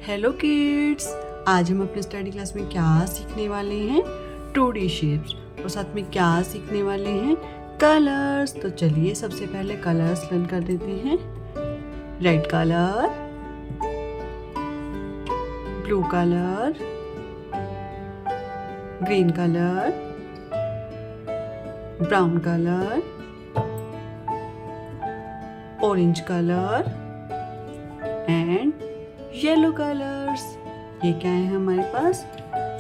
Hello kids, आज हम अपने स्टडी क्लास में क्या सीखने वाले हैं? 2D शेप्स और साथ में क्या सीखने वाले हैं? कलर्स। तो चलिए सबसे पहले कलर्स लर्न कर देते हैं। Red colour, blue colour, green colour, brown colour, orange colour and yellow colours. ये क्या है हमारे पास?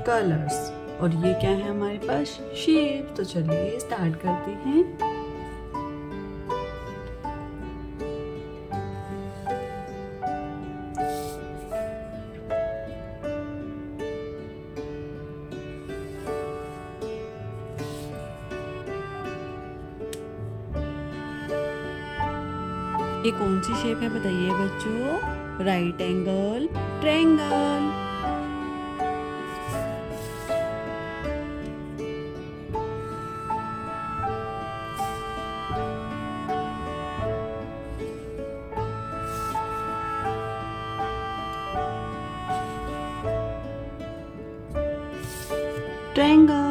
कलर्स। और ये क्या है हमारे पास? शेप। तो चलिए स्टार्ट करते हैं। ये कौन सी शेप है बताइए बच्चों? Right angle triangle. Triangle.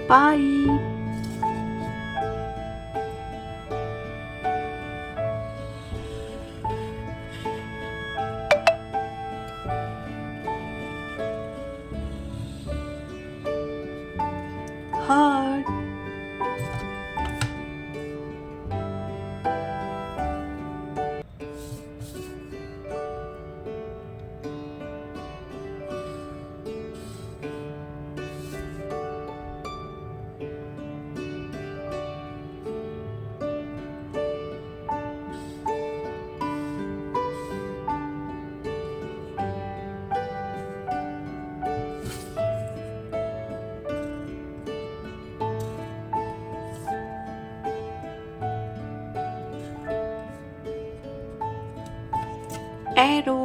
Pie. Heart. Arrow.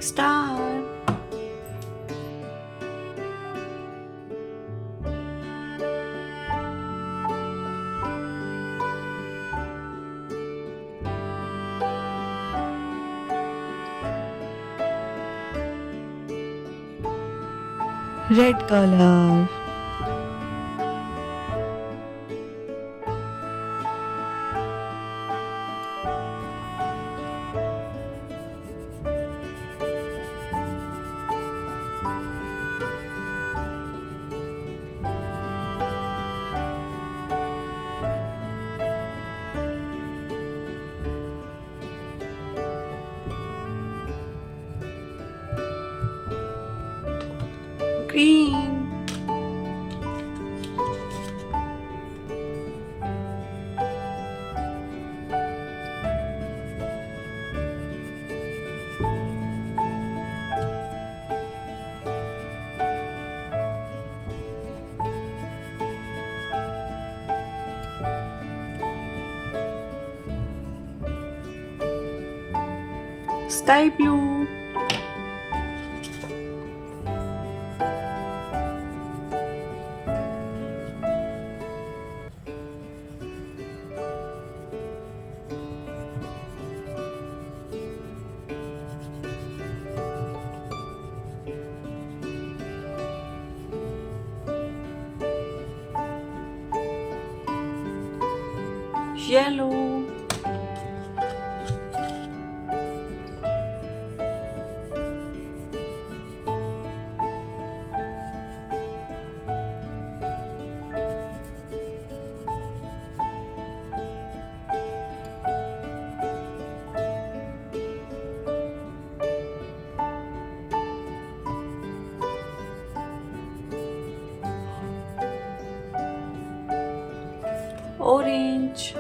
Star. Red colour. Green. Sky blue. Yellow. orange,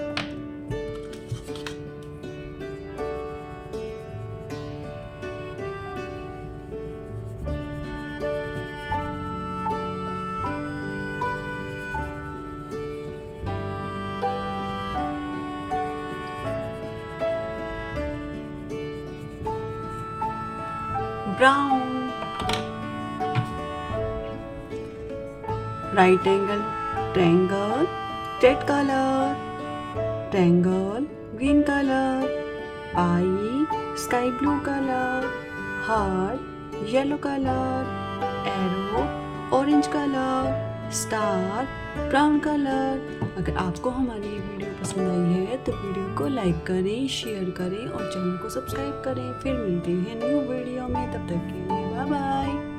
brown, right angle triangle, red color, triangle, green color, pie, sky blue color, heart, yellow color, arrow, orange color, star, brown color। अगर आपको हमारी ये video पसंद आई है तो video को like करें, share करें और चैनल को सब्सक्राइब करें। फिर मिलते हैं न्यू वीडियो में, तब तक के लिए बाय बाय।